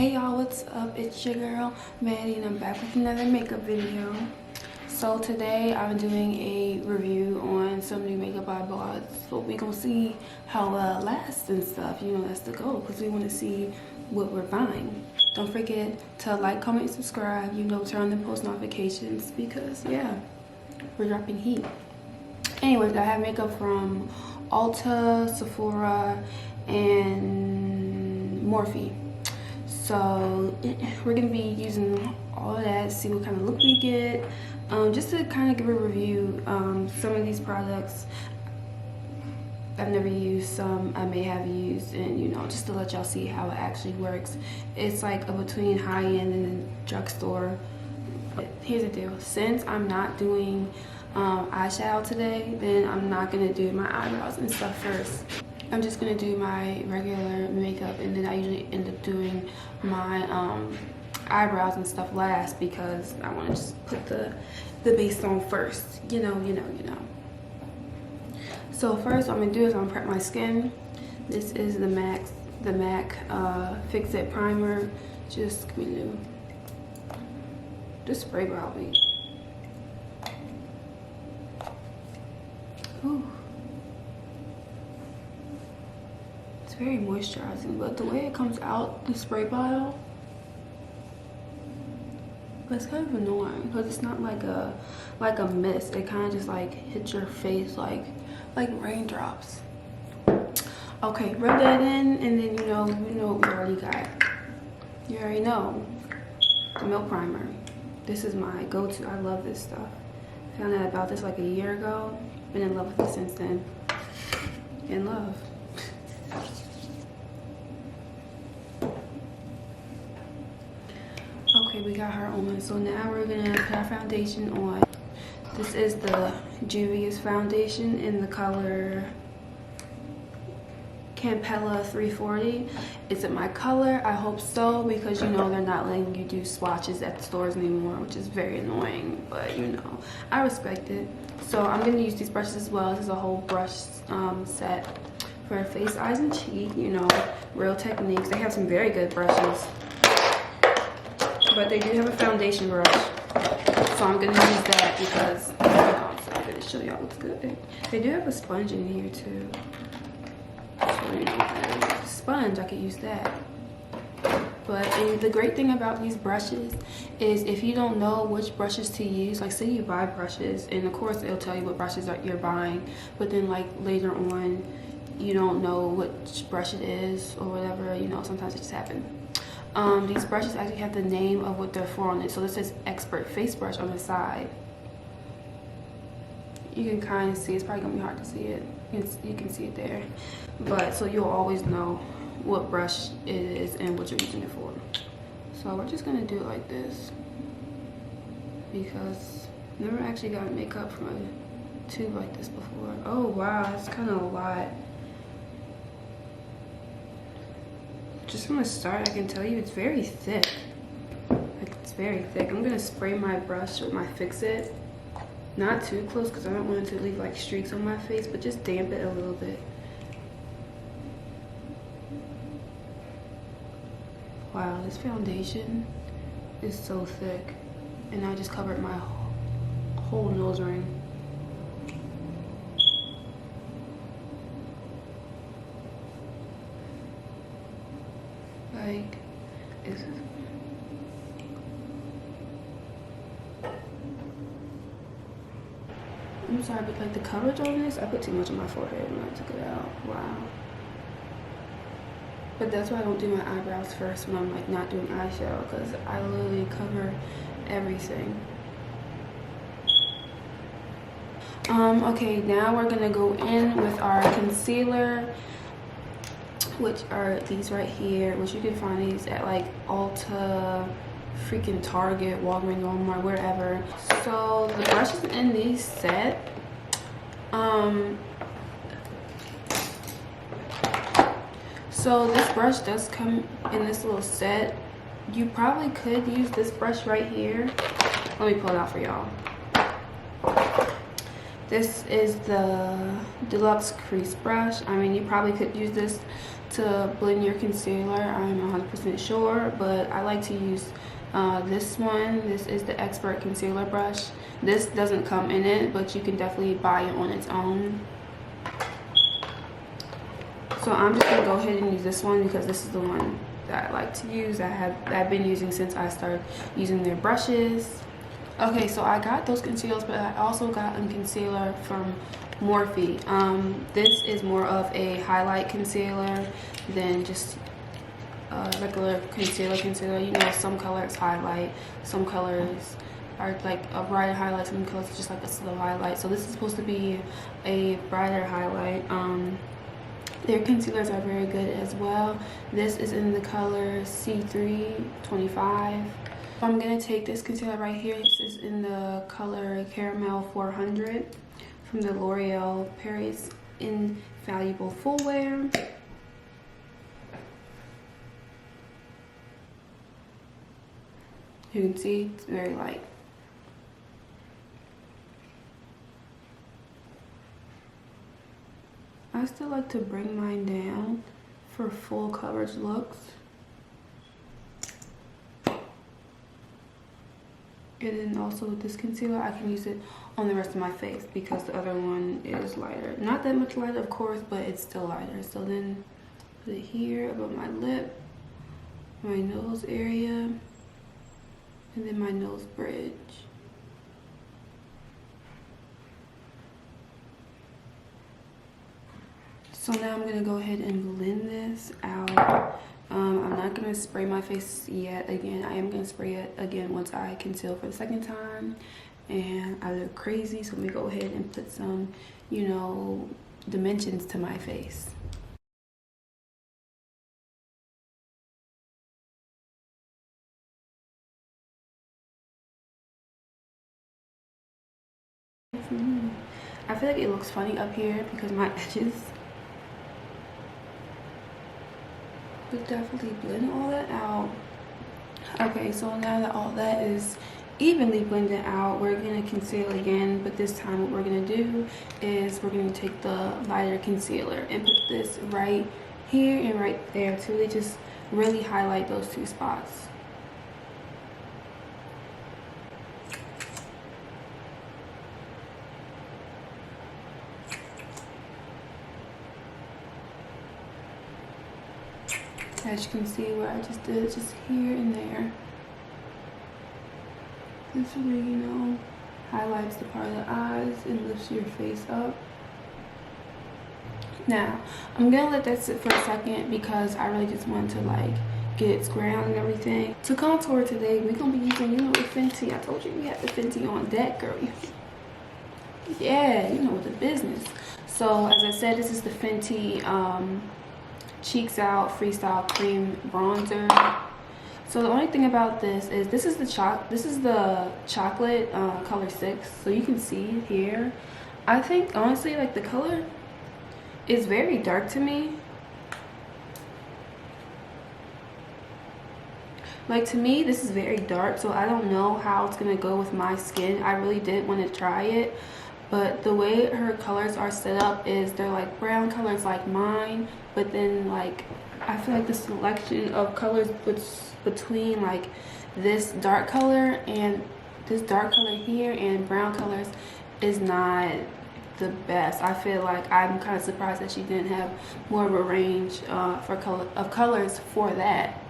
Hey y'all, what's up? It's your girl Maddie and I'm back with another makeup video. So today I'm doing a review on some new makeup I bought. So we gonna see how it lasts and stuff. You know, that's the goal because we want to see what we're buying. Don't forget to like, comment, and subscribe. You know, turn on the post notifications because yeah, we're dropping heat. Anyways, I have makeup from Ulta, Sephora, and Morphe. So we're gonna be using all of that, see what kind of look we get, just to kind of give a review. Some of these products I've never used, some I may have used, and you know, just to let y'all see how it actually works. It's like a between high-end and drugstore. But here's the deal, since I'm not doing eyeshadow today, then I'm not gonna do my eyebrows and stuff first. I'm just gonna do my regular makeup, and then I usually end up doing my eyebrows and stuff last because I want to just put the base on first. You know. So first what I'm gonna do is I'm gonna prep my skin. This is the MAC Fix It Primer. Just gonna do just spray brow bead. Ooh. Very moisturizing, but the way it comes out the spray bottle, it's kind of annoying because it's not like a mist. It kind of just like hits your face like raindrops. Okay, rub that in, and then you know what we already got. You already know the milk primer. This is my go-to. I love this stuff. Found out about this like a year ago. Been in love with it since then. In love. Okay, we got her on. So now we're gonna put our foundation on. This is the Juvia's foundation in the color Campella 340. Is it my color? I hope so, because you know they're not letting you do swatches at the stores anymore, which is very annoying, but you know, I respect it. So I'm gonna use these brushes as well. This is a whole brush set for face, eyes, and cheek. You know, Real Techniques. They have some very good brushes. But they do have a foundation brush, so I'm gonna use that because you know, so I'm gonna show y'all what's good. They do have a sponge in here too, so you know, sponge, I could use that. But the great thing about these brushes is if you don't know which brushes to use, like say you buy brushes, and of course it'll tell you what brushes you're buying, but then like later on you don't know which brush it is or whatever, you know, sometimes it just happens. These brushes actually have the name of what they're for on it. So this says Expert Face Brush on the side. You can kind of see, it's probably gonna be hard to see it. You can see it there. But so you'll always know what brush it is and what you're using it for. So we're just gonna do it like this because I've never actually gotten makeup from a tube like this before. Oh wow, that's kind of a lot. Just from the start, I can tell you it's very thick. Like, it's very thick. I'm gonna spray my brush with my Fix It. Not too close because I don't want it to leave like streaks on my face, but just damp it a little bit. Wow, this foundation is so thick. And I just covered my whole nose ring. Like, I'm sorry, but like the coverage on this, I put too much on my forehead when I took it out. Wow. But that's why I don't do my eyebrows first when I'm like not doing eyeshadow, because I literally cover everything. Okay, now we're gonna go in with our concealer, which are these right here, which you can find these at like Ulta, freaking Target, Walgreens, Walmart, wherever. So the brushes in these set, so this brush does come in this little set. You probably could use this brush right here. Let me pull it out for y'all. This is the Deluxe Crease Brush. I mean, you probably could use this to blend your concealer, I'm 100% sure, but I like to use this one. This is the Expert Concealer Brush. This doesn't come in it, but you can definitely buy it on its own. So I'm just gonna go ahead and use this one because this is the one that I like to use. I've been using since I started using their brushes. Okay, so I got those concealers, but I also got a concealer from Morphe. This is more of a highlight concealer than just regular concealer. You know, some colors highlight, some colors are like a brighter highlight, some colors are just like a slow highlight. So this is supposed to be a brighter highlight. Their concealers are very good as well. This is in the color C325. I'm gonna take this concealer right here. This is in the color Caramel 400 from the L'Oreal Paris Infallible Full Wear. You can see it's very light. I still like to bring mine down for full coverage looks. And then also with this concealer, I can use it on the rest of my face because the other one is lighter. Not that much lighter, of course, but it's still lighter. So then put it here above my lip, my nose area, and then my nose bridge. So now I'm gonna go ahead and blend this out. I'm not gonna spray my face yet again. I am gonna spray it again once I conceal for the second time. And I look crazy, so let me go ahead and put some, you know, dimensions to my face. I feel like it looks funny up here because my edges. But definitely blend all that out. Okay, so now that all that is evenly blended out, we're gonna conceal again, but this time what we're gonna do is we're gonna take the lighter concealer and put this right here and right there to really just really highlight those two spots. As you can see where I just did it just here and there. This really, you know, highlights the part of the eyes and lifts your face up. Now, I'm gonna let that sit for a second because I really just want to like get it squared out and everything. To contour today, we're gonna be using, you know, the Fenty. I told you we had the Fenty on deck, girl. Yeah, you know the business. So as I said, this is the Fenty Cheeks Out Freestyle Cream Bronzer. So the only thing about this is this is the chocolate color 6. So you can see here. I think honestly, like, the color is very dark to me. Like, to me, this is very dark, so I don't know how it's gonna go with my skin. I really did want to try it, but the way her colors are set up is they're like brown colors like mine, but then like I feel like the selection of colors between like this dark color and this dark color here and brown colors is not the best. I feel like I'm kind of surprised that she didn't have more of a range of colors for that.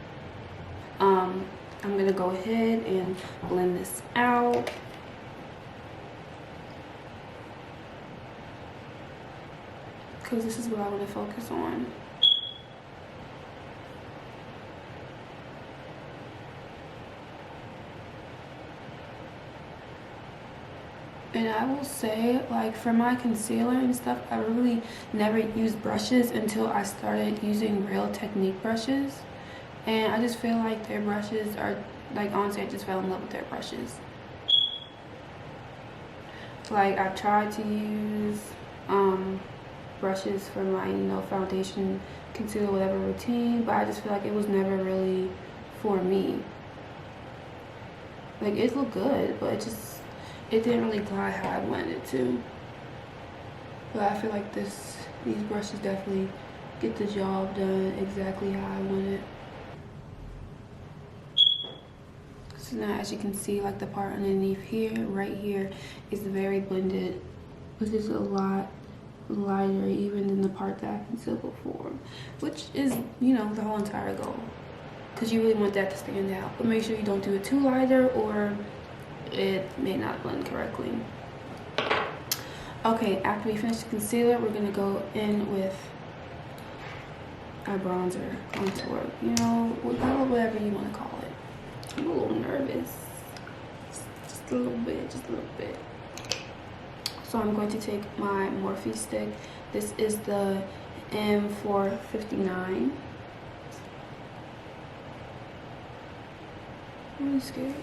I'm gonna go ahead and blend this out. Because this is what I want to focus on. And I will say, like, for my concealer and stuff, I really never used brushes until I started using Real Technique brushes. And I just feel like their brushes are, like, honestly, I just fell in love with their brushes. Like, I've tried to use brushes for my, you know, foundation, concealer, whatever routine, but I just feel like it was never really for me. Like, it looked good, but it didn't really glide how I wanted it to. But I feel like these brushes definitely get the job done exactly how I want it. So now, as you can see, like the part underneath here, right here, is very blended, which is a lot lighter even than the part that I concealed before, which is, you know, the whole entire goal, because you really want that to stand out. But make sure you don't do it too lighter or it may not blend correctly. Okay, after we finish the concealer, we're gonna go in with our bronzer, contour, you know, whatever you want to call it. I'm a little nervous, just a little bit, So I'm going to take my Morphe stick. This is the M459. I'm really scared.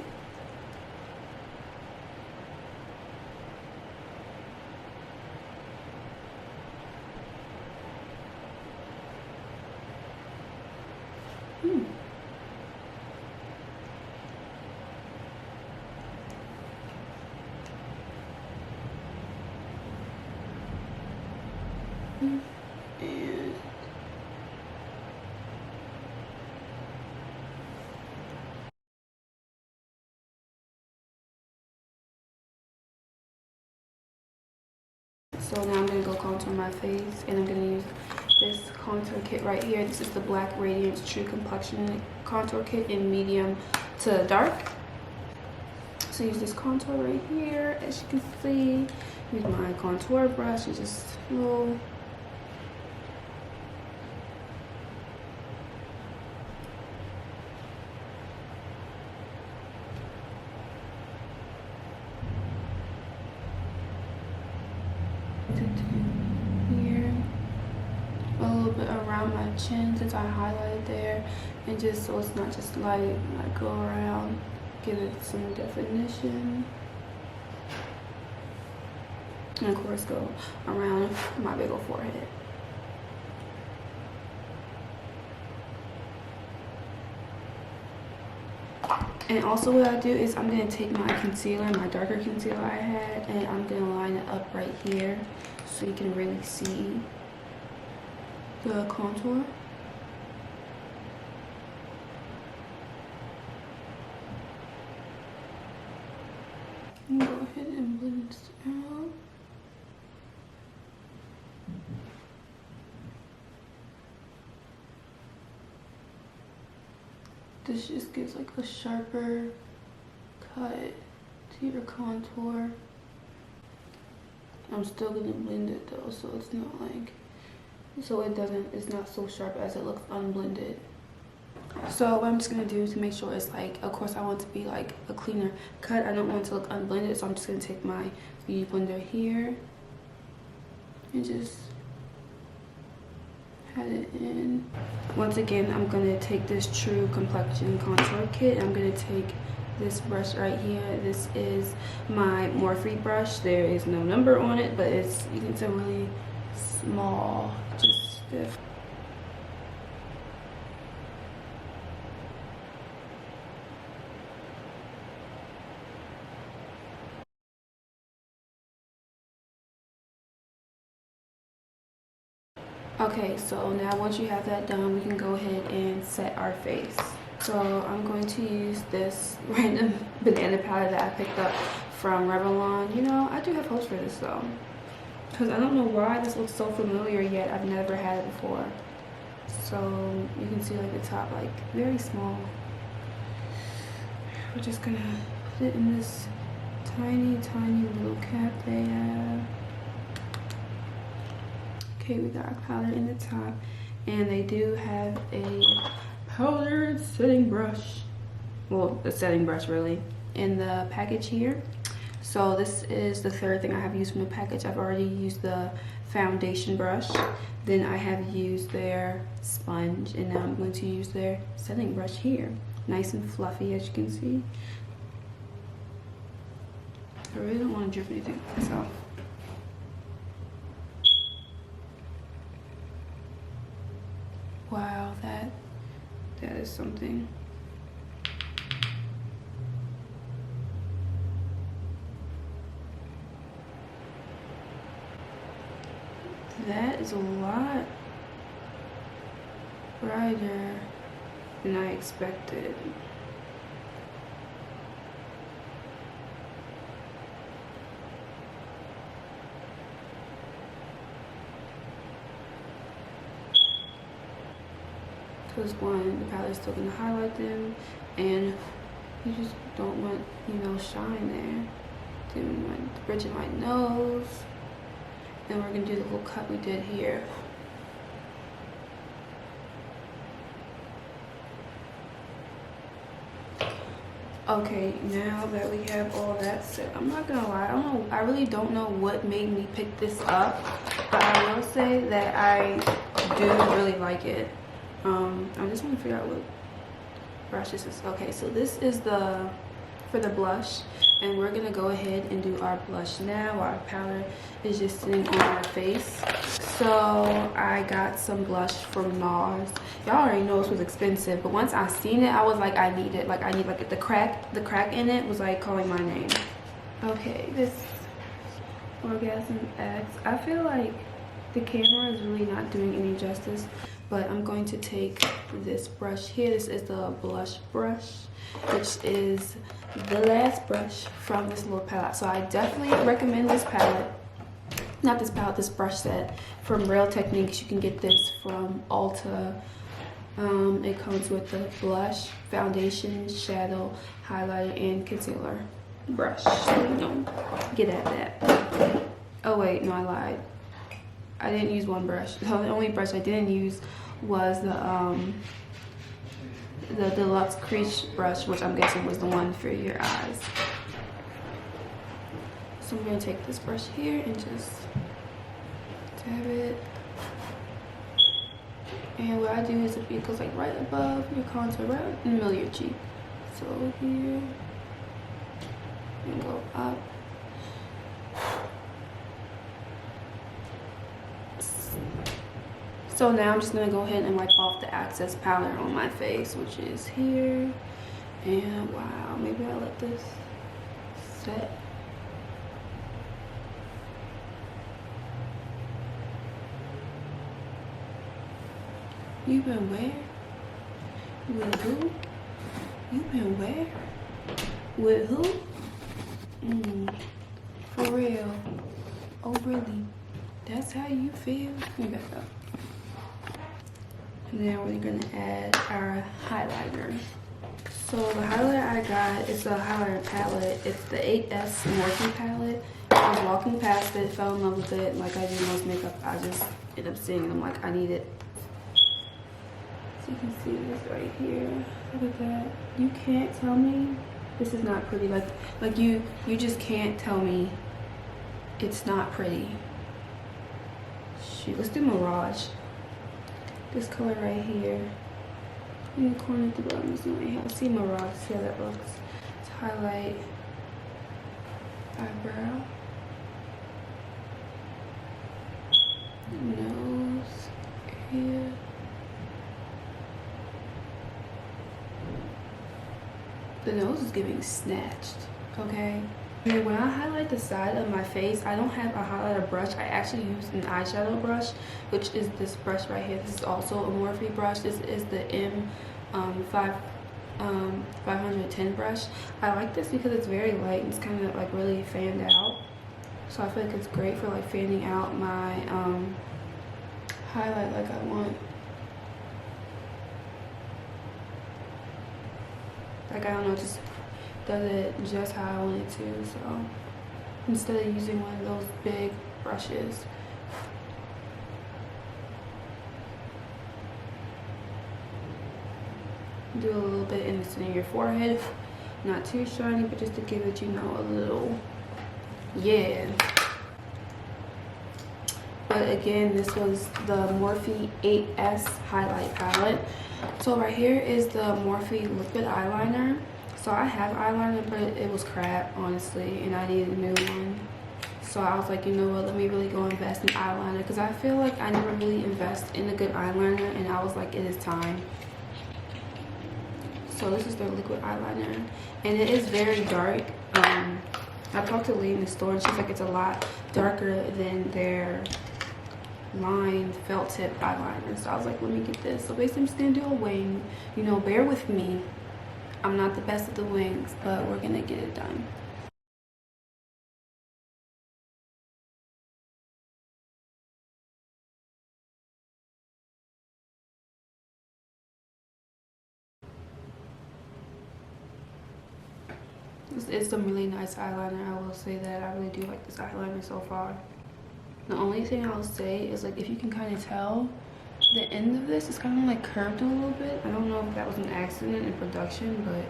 And so now I'm gonna go contour my face, and I'm gonna use this contour kit right here. This is the Black Radiance True Complexion Contour Kit in medium to dark. So use this contour right here, as you can see. Use my contour brush and just little. Here, a little bit around my chin since I highlighted there, and just so it's not just light, like go around, give it some definition, and of course go around my big old forehead. And also what I do is I'm going to take my concealer, my darker concealer I had, and I'm going to line it up right here so you can really see the contour. And go ahead and blend this out. This just gives like a sharper cut to your contour. I'm still gonna blend it though, so it's not like, it's not so sharp as it looks unblended. So what I'm just gonna do to make sure it's like, of course I want it to be like a cleaner cut. I don't want it to look unblended, so I'm just gonna take my beauty blender here and just add it in. Once again, I'm gonna take this True Complexion Contour Kit. I'm gonna take this brush right here. This is my Morphe brush. There is no number on it, but it's a really small, just stiff. Okay, so now once you have that done, we can go ahead and set our face. So I'm going to use this random banana palette that I picked up from Revlon. You know, I do have hopes for this though, because I don't know why this looks so familiar yet I've never had it before. So you can see like the top, like very small. We're just gonna put it in this tiny little cap they have. Okay, we got our powder in the top, and they do have a powdered setting brush, well, a setting brush really, in the package here. So this is the third thing I have used from the package. I've already used the foundation brush, then I have used their sponge, and now I'm going to use their setting brush here. Nice and fluffy, as you can see. I really don't want to drip anything on myself. Wow, that is something. that is a lot brighter than I expected. Because one, the palette's still gonna highlight them, and you just don't want, you know, shine there. Then we want the bridge of my nose. Then we're gonna do the little cut we did here. Okay, now that we have all that set, I'm not gonna lie, I really don't know what made me pick this up, but I will say that I do really like it. I just want to figure out what brush this is. Okay, so this is for the blush, and we're gonna go ahead and do our blush now while our powder is just sitting on our face. So I got some blush from NARS. Y'all already know this was expensive, but once I seen it, I was like, I need it. Like, I need, like, the crack in it was like calling my name. Okay, this Orgasm X. I feel like the camera is really not doing any justice, but I'm going to take this brush here. This is the blush brush, which is the last brush from this little palette. So I definitely recommend this palette. Not this palette, this brush set from Real Techniques. You can get this from Ulta. It comes with the blush, foundation, shadow, highlighter, and concealer brush. So you don't get at that. Oh wait, no, I lied. I didn't use one brush. The only brush I didn't use was the Deluxe Crease brush, which I'm guessing was the one for your eyes. So I'm gonna take this brush here and just dab it. And what I do is it goes like right above your contour, right in the middle of your cheek. So here, and go up. So now I'm just gonna go ahead and wipe off the excess powder on my face, which is here. And wow, maybe I'll let this set. You been where? With who? You been where? With who? For real. Oh really? That's how you feel? You back up. Now we're gonna add our highlighter. So the highlighter I got is a highlighter palette. It's the 8S Morphe palette. I was walking past it, fell in love with it. Like I do most makeup, I just ended up seeing it. I'm like, I need it. So you can see this right here. Look at that. You can't tell me this is not pretty. Like you just can't tell me it's not pretty. Shoot, let's do Mirage. This color right here in the corner at the bottom is my hair. See Mirage, see how that looks. Let's highlight eyebrow, nose area. The nose is giving snatched, okay? And when I highlight the side of my face, I don't have a highlighter brush. I actually use an eyeshadow brush, which is this brush right here. This is also a Morphe brush. This is the M510 brush. I like this because it's very light and it's kind of like really fanned out. So I feel like it's great for like fanning out my highlight like I want. Like, I don't know, just does it just how I want it to. So instead of using one of those big brushes, do a little bit in the center of your forehead, not too shiny, but just to give it, you know, a little, yeah. But again, this was the Morphe 8S highlight palette. So right here is the Morphe liquid eyeliner. So I have eyeliner, but it was crap, honestly, and I needed a new one. So I was like, you know what, let me really go invest in eyeliner, because I feel like I never really invest in a good eyeliner, and I was like, it is time. So this is their liquid eyeliner, and it is very dark. I talked to Lee in the store, and she's like, it's a lot darker than their lined felt tip eyeliner. So I was like, let me get this. So basically I'm just gonna do a wing. You know, bear with me. I'm not the best at the wings, but we're gonna get it done. This is some really nice eyeliner. I will say that I really do like this eyeliner so far. The only thing I'll say is, like, if you can kind of tell, the end of this is kind of like curved a little bit. I don't know if that was an accident in production, but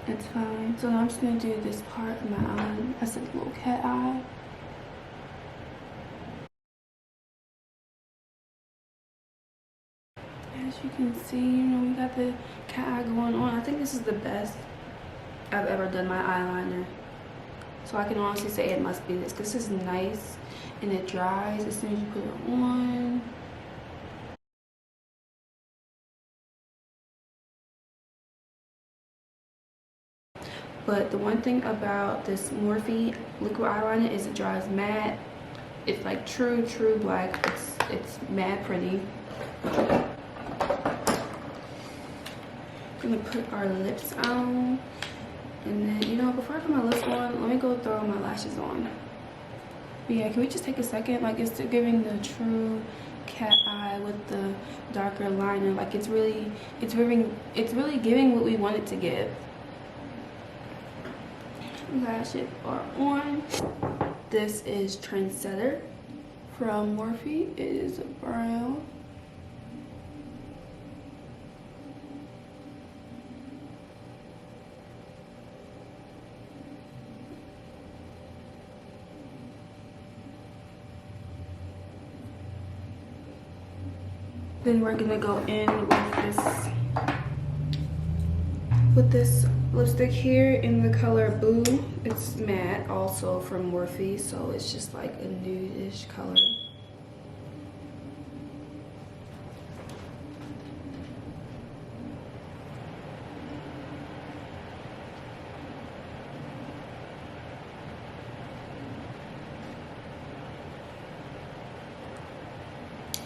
it's fine. So now I'm just gonna do this part of my eye. That's a little cat eye. As you can see, you know, we got the cat eye going on. I think this is the best I've ever done my eyeliner. So I can honestly say it must be this, because this is nice and it dries as soon as you put it on. But the one thing about this Morphe liquid eyeliner is it dries matte. It's like true black. It's matte pretty. I'm gonna put our lips on. And then, you know, before I put my lips on, let me go throw my lashes on. But yeah, can we just take a second? Like, it's giving the true cat eye with the darker liner. Like, it's really giving what we want it to give. Lashes are on. This is Trendsetter from Morphe. It is a brown. Then we're gonna go in with this lipstick here in the color Boo. It's matte, also from Morphe, so it's just like a nude-ish color.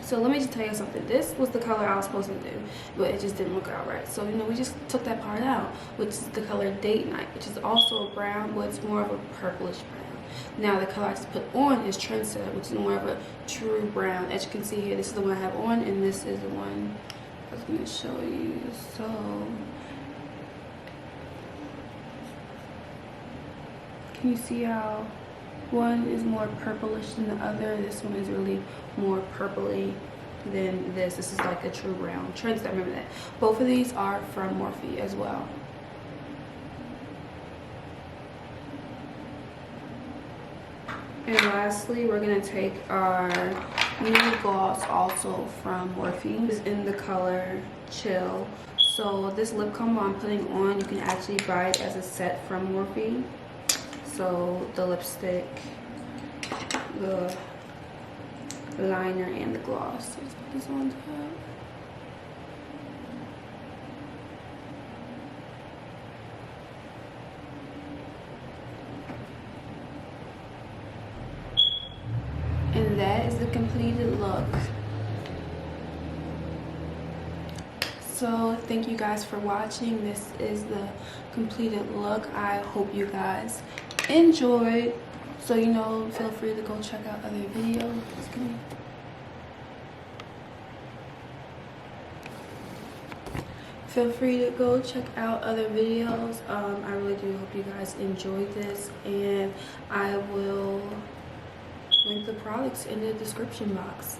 So let me just tell you something. This was the color I was supposed to do, but it just didn't look out right. So, you know, we just took that part out, which is the color Date Night, which is also a brown, but it's more of a purplish brown. Now, the color I just put on is Trendsetter, which is more of a true brown. As you can see here, this is the one I have on, and this is the one I was going to show you. So, can you see how one is more purplish than the other? This one is really more purpley than this. This is like a true brown. Trendsetter, remember that. Both of these are from Morphe as well. And lastly, we're gonna take our new gloss, also from Morphe. It's in the color Chill. So this lip combo I'm putting on, you can actually buy it as a set from Morphe. So the lipstick, the liner, and the gloss. So let's put this on top. And that is the completed look. So thank you guys for watching. This is the completed look. I hope you guys enjoyed. So, you know, feel free to go check out other videos. Feel free to go check out other videos. I really do hope you guys enjoyed this, and I will link the products in the description box.